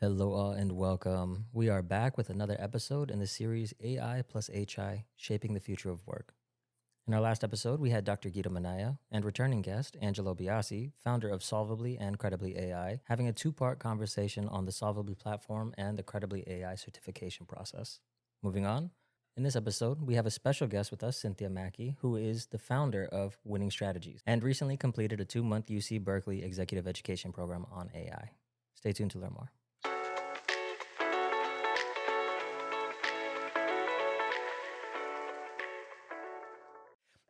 Hello, all, and welcome. We are back with another episode in the series AI plus HI Shaping the Future of Work. In our last episode, we had Dr. Guido Minaya and returning guest Angelo Biasi, founder of Solvably and Credibly AI, having a two-part conversation on the Solvably platform and the Credibly AI certification process. Moving on, in this episode, we have a special guest with us, Cynthia Mackey, who is the founder of Winning Strategies and recently completed a 2-month UC Berkeley executive education program on AI. Stay tuned to learn more.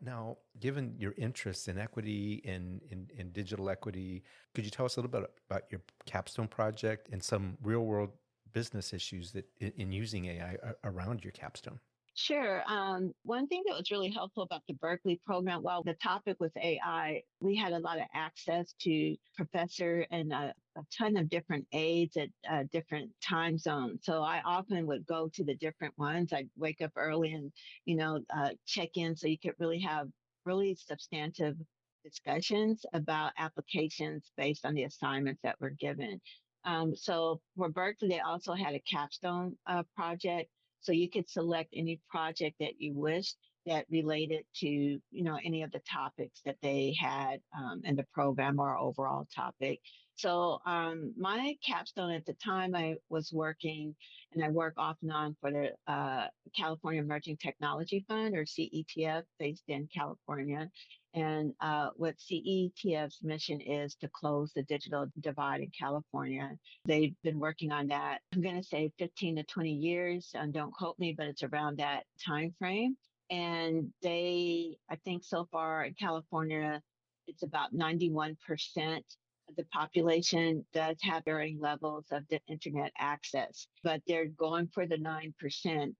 Now, given your interests in equity, in digital equity, could you tell us a little bit about your capstone project and some real world business issues that in using AI around your capstone? Sure. One thing that was really helpful about the Berkeley program, while the topic was AI, we had a lot of access to professor and a ton of different aides at different time zones. So I often would go to the different ones. I'd wake up early and, check in so you could really have really substantive discussions about applications based on the assignments that were given. So for Berkeley, they also had a capstone project, so you could select any project that you wished that related to, any of the topics that they had in the program or overall topic. So my capstone at the time I was working, and I work off and on for the California Emerging Technology Fund, or CETF, based in California. And what CETF's mission is to close the digital divide in California. They've been working on that, I'm going to say 15 to 20 years, and don't quote me, but it's around that time frame. And I think so far in California, it's about 91% of the population does have varying levels of the internet access, but they're going for the 9%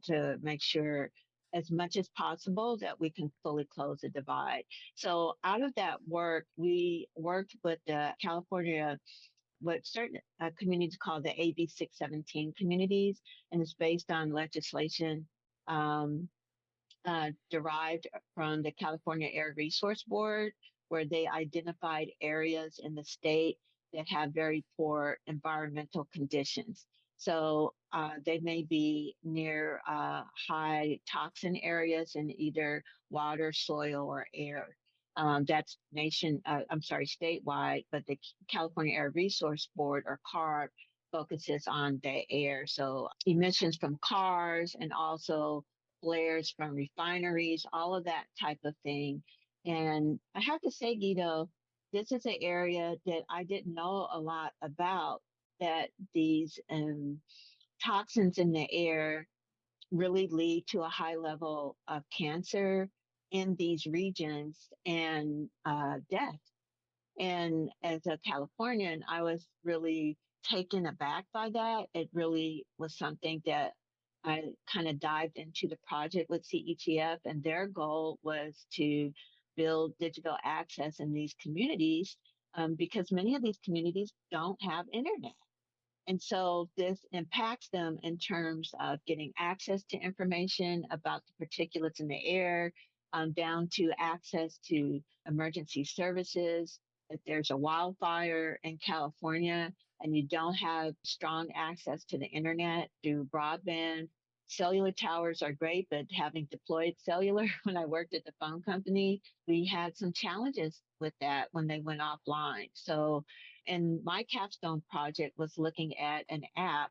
to make sure as much as possible that we can fully close the divide. So out of that work, we worked with the California, what certain communities call the AB 617 communities, and it's based on legislation derived from the California Air Resource Board, where they identified areas in the state that have very poor environmental conditions. So they may be near high toxin areas in either water, soil, or air. That's statewide, but the California Air Resource Board, or CARB, focuses on the air. So emissions from cars and also flares from refineries, all of that type of thing. And I have to say, Guido, this is an area that I didn't know a lot about, that these toxins in the air really lead to a high level of cancer in these regions and death. And as a Californian, I was really taken aback by that. It really was something that I kind of dived into the project with CETF, and their goal was to build digital access in these communities, because many of these communities don't have internet. And so this impacts them in terms of getting access to information about the particulates in the air, down to access to emergency services. If there's a wildfire in California and you don't have strong access to the internet through broadband, cellular towers are great, but having deployed cellular when I worked at the phone company, we had some challenges with that when they went offline. So, and my capstone project was looking at an app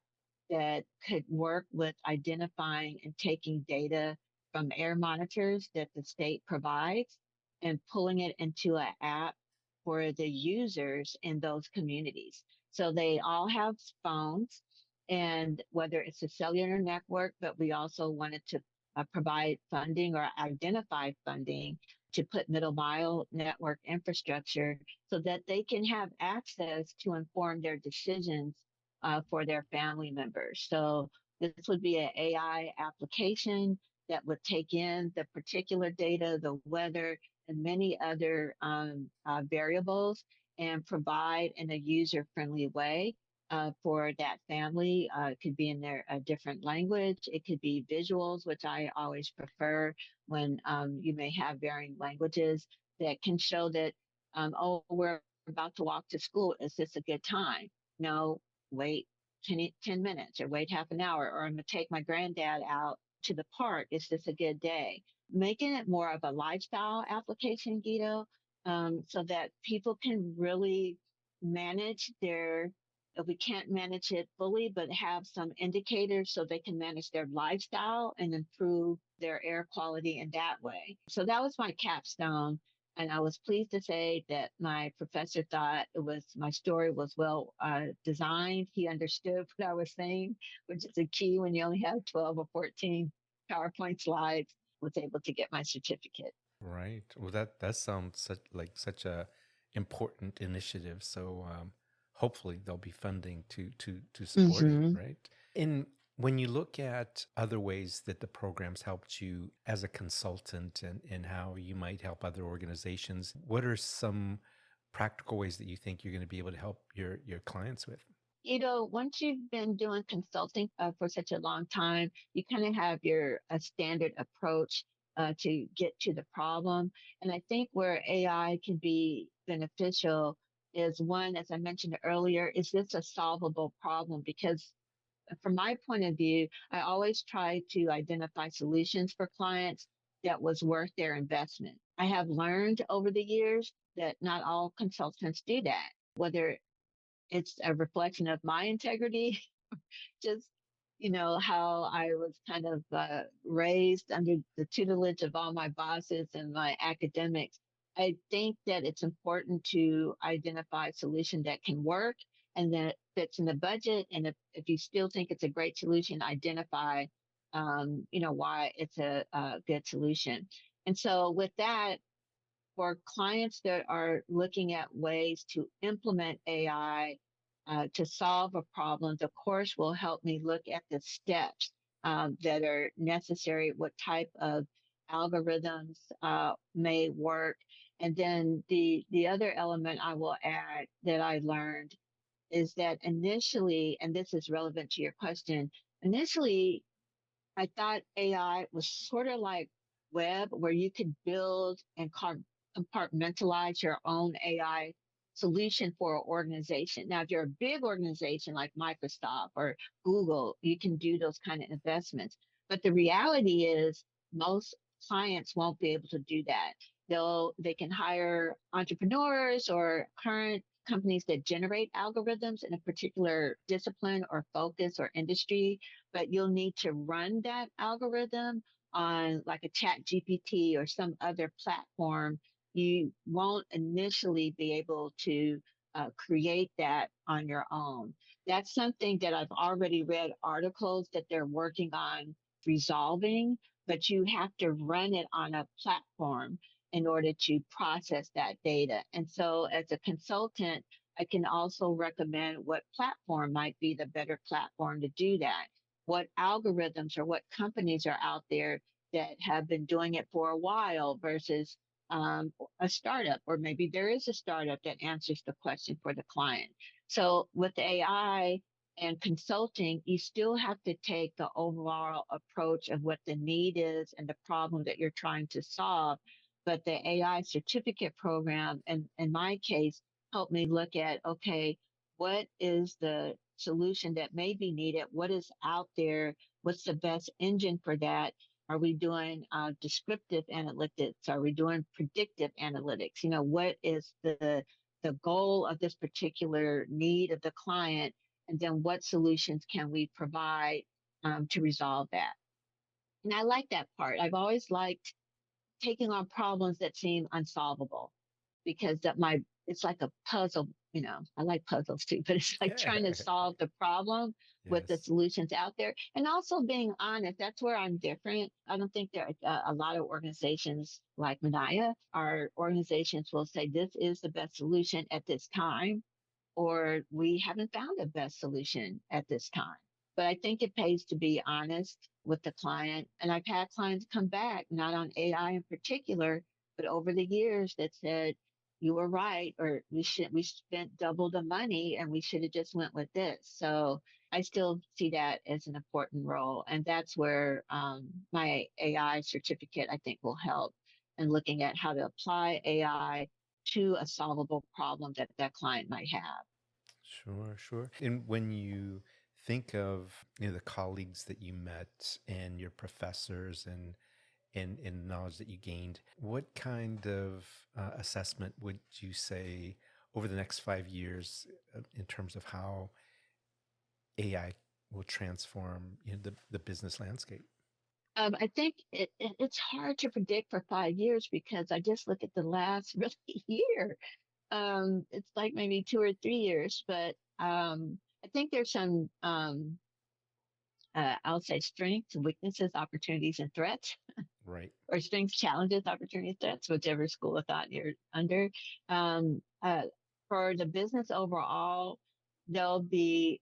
that could work with identifying and taking data from air monitors that the state provides and pulling it into an app for the users in those communities. So they all have phones, and whether it's a cellular network, but we also wanted to provide funding or identify funding to put middle mile network infrastructure so that they can have access to inform their decisions for their family members. So this would be an AI application that would take in the particular data, the weather, and many other variables, and provide in a user-friendly way for that family. It could be in their different language. It could be visuals, which I always prefer when you may have varying languages, that can show that, oh, we're about to walk to school. Is this a good time? No, wait. 10 minutes or wait half an hour, or I'm going to take my granddad out to the park. Is this a good day? Making it more of a lifestyle application, Guido, so that people can really manage their, if we can't manage it fully, but have some indicators so they can manage their lifestyle and improve their air quality in that way. So that was my capstone. And I was pleased to say that my professor thought it was, my story was well designed. He understood what I was saying, which is a key when you only have 12 or 14 PowerPoint slides. Was able to get my certificate. Right. Well, that sounds such a important initiative. So hopefully there'll be funding to support it. Mm-hmm. Right. And when you look at other ways that the programs helped you as a consultant and how you might help other organizations, what are some practical ways that you think you're going to be able to help your clients with? Once you've been doing consulting for such a long time, you kind of have your a standard approach to get to the problem. And I think where AI can be beneficial is one, as I mentioned earlier, is this a solvable problem? Because from my point of view, I always try to identify solutions for clients that was worth their investment. I have learned over the years that not all consultants do that, whether it's a reflection of my integrity, just how I was kind of raised under the tutelage of all my bosses and my academics. I think that it's important to identify a solution that can work and that fits in the budget. And if you still think it's a great solution, identify why it's a good solution. And so with that, for clients that are looking at ways to implement AI to solve a problem, the course will help me look at the steps that are necessary, what type of algorithms may work. And then the other element I will add that I learned is that initially, and this is relevant to your question, initially I thought AI was sort of like web where you could build and compartmentalize your own AI solution for an organization. Now, if you're a big organization like Microsoft or Google, you can do those kind of investments. But the reality is most clients won't be able to do that. They can hire entrepreneurs or current companies that generate algorithms in a particular discipline or focus or industry, but you'll need to run that algorithm on like a chat GPT or some other platform. You won't initially be able to create that on your own. That's something that I've already read articles that they're working on resolving, but you have to run it on a platform in order to process that data. And so as a consultant, I can also recommend what platform might be the better platform to do that. What algorithms or what companies are out there that have been doing it for a while versus a startup, or maybe there is a startup that answers the question for the client. So with AI and consulting, you still have to take the overall approach of what the need is and the problem that you're trying to solve. But the AI certificate program, and in my case, helped me look at, okay, what is the solution that may be needed? What is out there? What's the best engine for that? Are we doing descriptive analytics? Are we doing predictive analytics? What is the goal of this particular need of the client? And then what solutions can we provide to resolve that? And I like that part. I've always liked taking on problems that seem unsolvable because that my it's like a puzzle. I like puzzles too, but it's like trying to solve the problem with the Yes. solutions out there, and also being honest. That's where I'm different. I don't think there are a lot of organizations like Minaya. Our organizations will say this is the best solution at this time, or we haven't found the best solution at this time. But I think it pays to be honest with the client. And I've had clients come back, not on AI in particular, but over the years that said, you were right, or we spent double the money and we should have just went with this. So I still see that as an important role. And that's where my AI certificate, I think, will help in looking at how to apply AI to a solvable problem that that client might have. Sure, sure. And when you think of the colleagues that you met and your professors and knowledge that you gained, what kind of assessment would you say over the next 5 years in terms of how AI will transform the business landscape? I think it's hard to predict for 5 years because I just look at the last really year. It's like maybe 2 or 3 years, but I think there's some, I'll say strengths, weaknesses, opportunities, and threats, Right. or strengths, challenges, opportunities, threats, whichever school of thought you're under. Um, uh, for the business overall, there'll be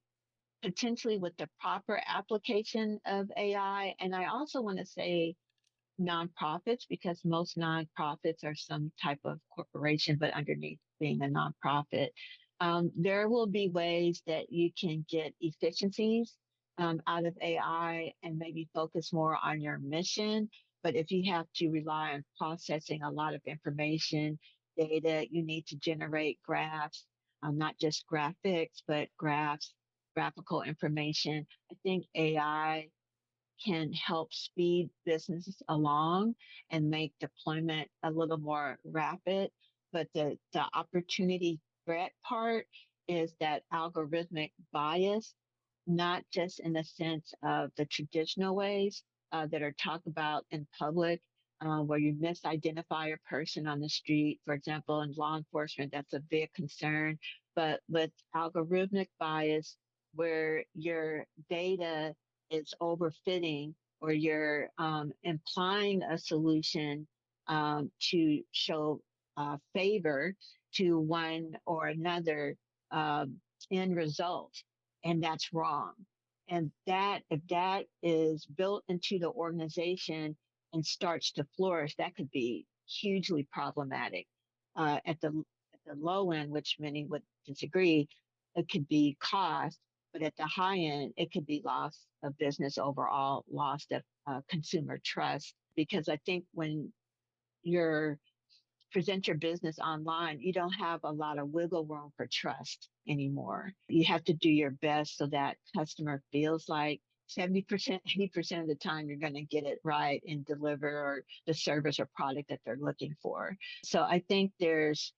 potentially with the proper application of AI. And I also want to say nonprofits, because most nonprofits are some type of corporation, but underneath being a nonprofit, there will be ways that you can get efficiencies out of AI and maybe focus more on your mission. But if you have to rely on processing a lot of information, data, you need to generate graphs, not just graphics, but graphs, graphical information. I think AI can help speed businesses along and make deployment a little more rapid. But the opportunity threat part is that algorithmic bias, not just in the sense of the traditional ways that are talked about in public, where you misidentify a person on the street, for example, in law enforcement, that's a big concern. But with algorithmic bias, where your data is overfitting or you're implying a solution to show favor to one or another end result, and that's wrong. And that if that is built into the organization and starts to flourish, that could be hugely problematic. At the low end, which many would disagree, it could be cost, but at the high end, it could be loss of business overall, loss of consumer trust. Because I think when you're present your business online, you don't have a lot of wiggle room for trust anymore. You have to do your best so that customer feels like 70%, 80% of the time you're going to get it right and deliver or the service or product that they're looking for. So I think there's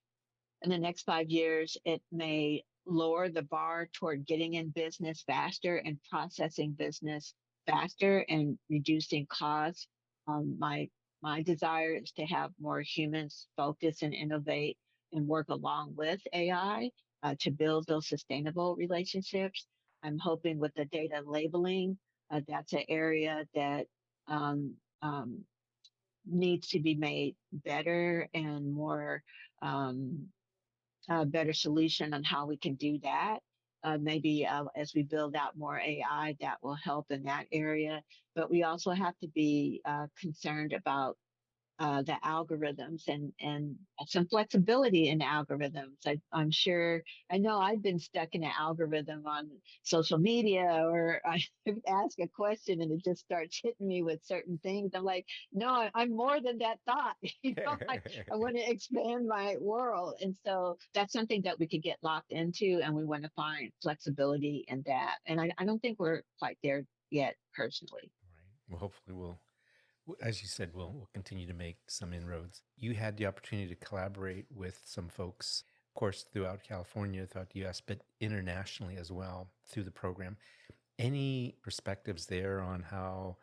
in the next 5 years, it may lower the bar toward getting in business faster and processing business faster and reducing costs. My desire is to have more humans focus and innovate and work along with AI to build those sustainable relationships. I'm hoping with the data labeling, that's an area that um, um, needs to be made better and more better solution on how we can do that. Maybe as we build out more AI, that will help in that area. But we also have to be concerned about the algorithms and some flexibility in algorithms. I'm sure, I know I've been stuck in an algorithm on social media, or I ask a question and it just starts hitting me with certain things. I'm like, no, I'm more than that thought. I want to expand my world. And so that's something that we could get locked into, and we want to find flexibility in that. And I don't think we're quite there yet, personally. Right. Well, hopefully as you said, we'll continue to make some inroads. You had the opportunity to collaborate with some folks, of course, throughout California, throughout the US, but internationally as well through the program. Any perspectives there on how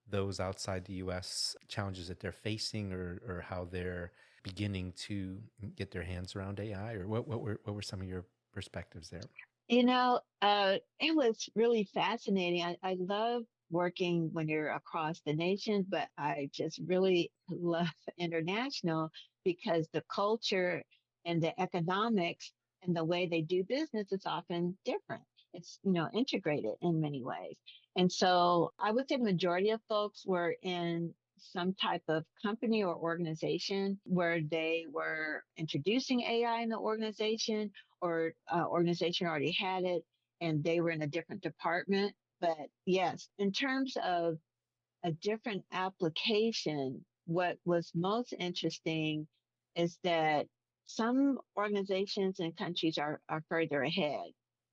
those outside the US challenges that they're facing, or how they're beginning to get their hands around AI, or what were some of your perspectives there? It was really fascinating. I love working when you're across the nation, but I just really love international because the culture and the economics and the way they do business is often different. It's, integrated in many ways. And so I would say the majority of folks were in some type of company or organization where they were introducing AI in the organization, or organization already had it and they were in a different department. But yes, in terms of a different application, what was most interesting is that some organizations and countries are further ahead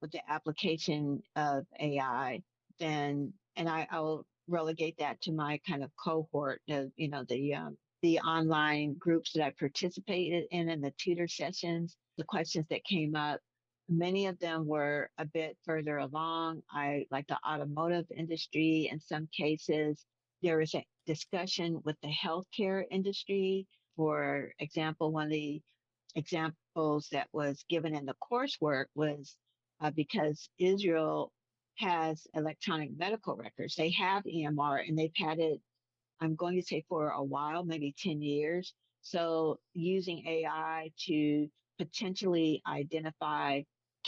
with the application of AI, then, and I will relegate that to my kind of cohort of, the online groups that I participated in and the tutor sessions, the questions that came up. Many of them were a bit further along. I like the automotive industry. In some cases, there was a discussion with the healthcare industry. For example, one of the examples that was given in the coursework was because Israel has electronic medical records. They have EMR and they've had it, I'm going to say, for a while, maybe 10 years. So using AI to potentially identify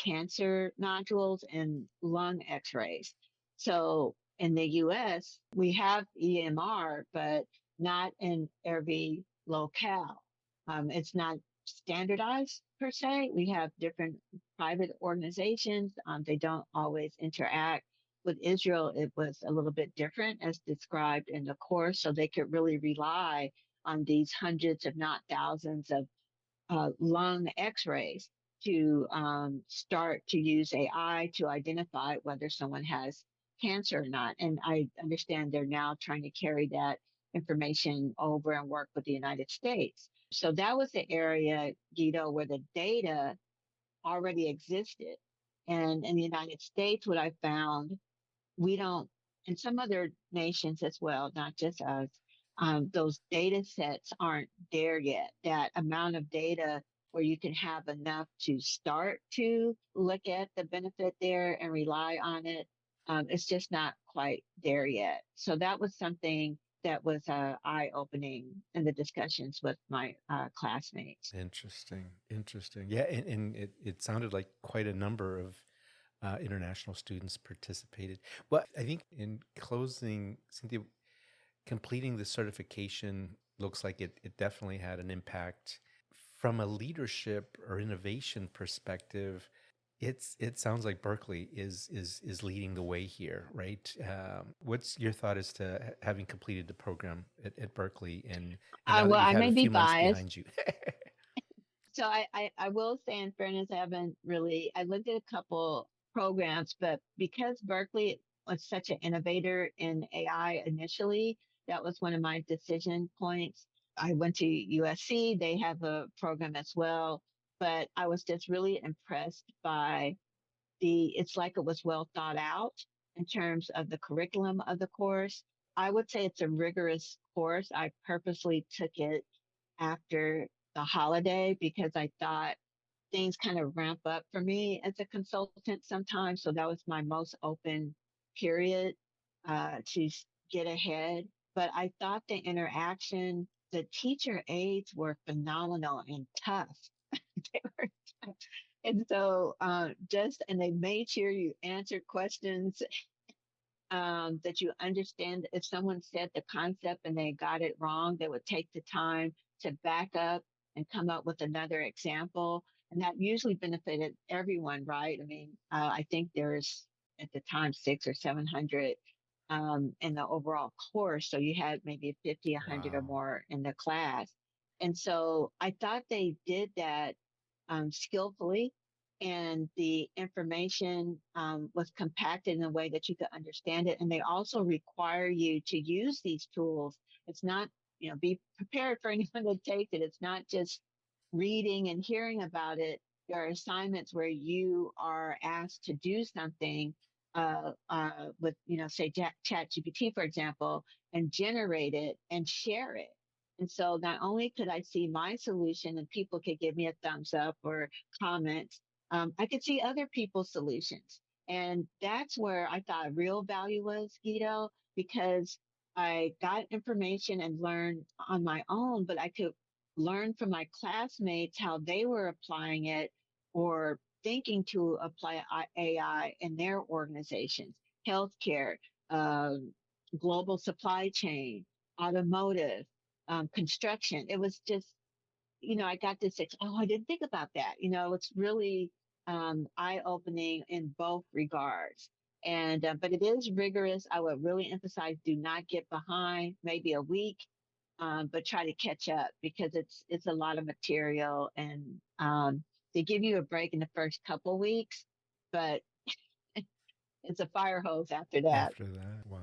cancer nodules and lung x-rays. So in the US, we have EMR, but not in every locale. It's not standardized per se. We have different private organizations. They don't always interact. With Israel, it was a little bit different as described in the course. So they could really rely on these hundreds, if not thousands, of lung x-rays to start to use AI to identify whether someone has cancer or not. And I understand they're now trying to carry that information over and work with the United States. So that was the area, Guido, where the data already existed. And in the United States, what I found, we don't, and some other nations as well, not just us, those data sets aren't there yet. That amount of data where you can have enough to start to look at the benefit there and rely on it, it's just not quite there yet. So that was something that was eye opening in the discussions with my classmates. Interesting. Yeah, and it sounded like quite a number of international students participated. Well, I think in closing, Cynthia, completing the certification looks like it definitely had an impact from a leadership or innovation perspective. It sounds like Berkeley is leading the way here, right? What's your thought as to having completed the program at Berkeley, and now that Well, you've I had may a be few months biased. behind you? So I will say, in fairness, I haven't really, I looked at a couple programs, but because Berkeley was such an innovator in AI initially, that was one of my decision points. I went to USC, they have a program as well, but I was just really impressed by it's like it was well thought out in terms of the curriculum of the course. I would say it's a rigorous course. I purposely took it after the holiday because I thought things kind of ramp up for me as a consultant sometimes. So that was my most open period to get ahead. But I thought the interaction, the teacher aides were phenomenal and tough. They were tough. And so and they made sure you answered questions, that you understand. If someone said the concept and they got it wrong, they would take the time to back up and come up with another example. And that usually benefited everyone, right? I mean, I think there's at the time 600 or 700 in the overall course. So you had maybe 50, 100 or Wow. more in the class. And so I thought they did that skillfully, and the information was compacted in a way that you could understand it. And they also require you to use these tools. It's not, be prepared for anyone that takes it. It's not just reading and hearing about it. There are assignments where you are asked to do something with, say, Chat GPT, for example, and generate it and share it. And so not only could I see my solution and people could give me a thumbs up or comments, I could see other people's solutions. And that's where I thought real value was, Guido, because I got information and learned on my own, but I could learn from my classmates how they were applying it or thinking to apply AI in their organizations, healthcare, um, global supply chain, automotive, construction. It was just, I got this, oh, I didn't think about that. It's really eye opening in both regards. And, but it is rigorous. I would really emphasize, do not get behind, maybe a week, but try to catch up because it's a lot of material, and they give you a break in the first couple weeks, but it's a fire hose after that. After that, wow.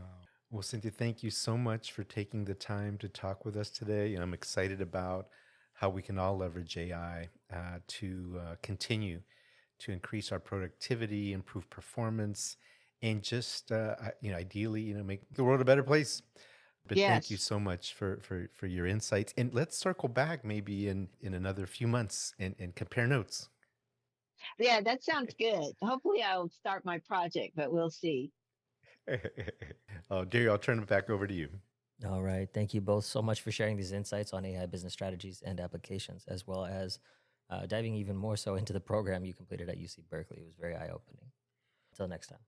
Well, Cynthia, thank you so much for taking the time to talk with us today. I'm excited about how we can all leverage AI to continue to increase our productivity, improve performance, and just ideally, make the world a better place. But thank you Yes. so much for your insights. And let's circle back maybe in another few months and compare notes. Yeah, that sounds good. Hopefully I'll start my project, but we'll see. Oh, Dario, I'll turn it back over to you. All right. Thank you both so much for sharing these insights on AI business strategies and applications, as well as diving even more so into the program you completed at UC Berkeley. It was very eye opening. Until next time.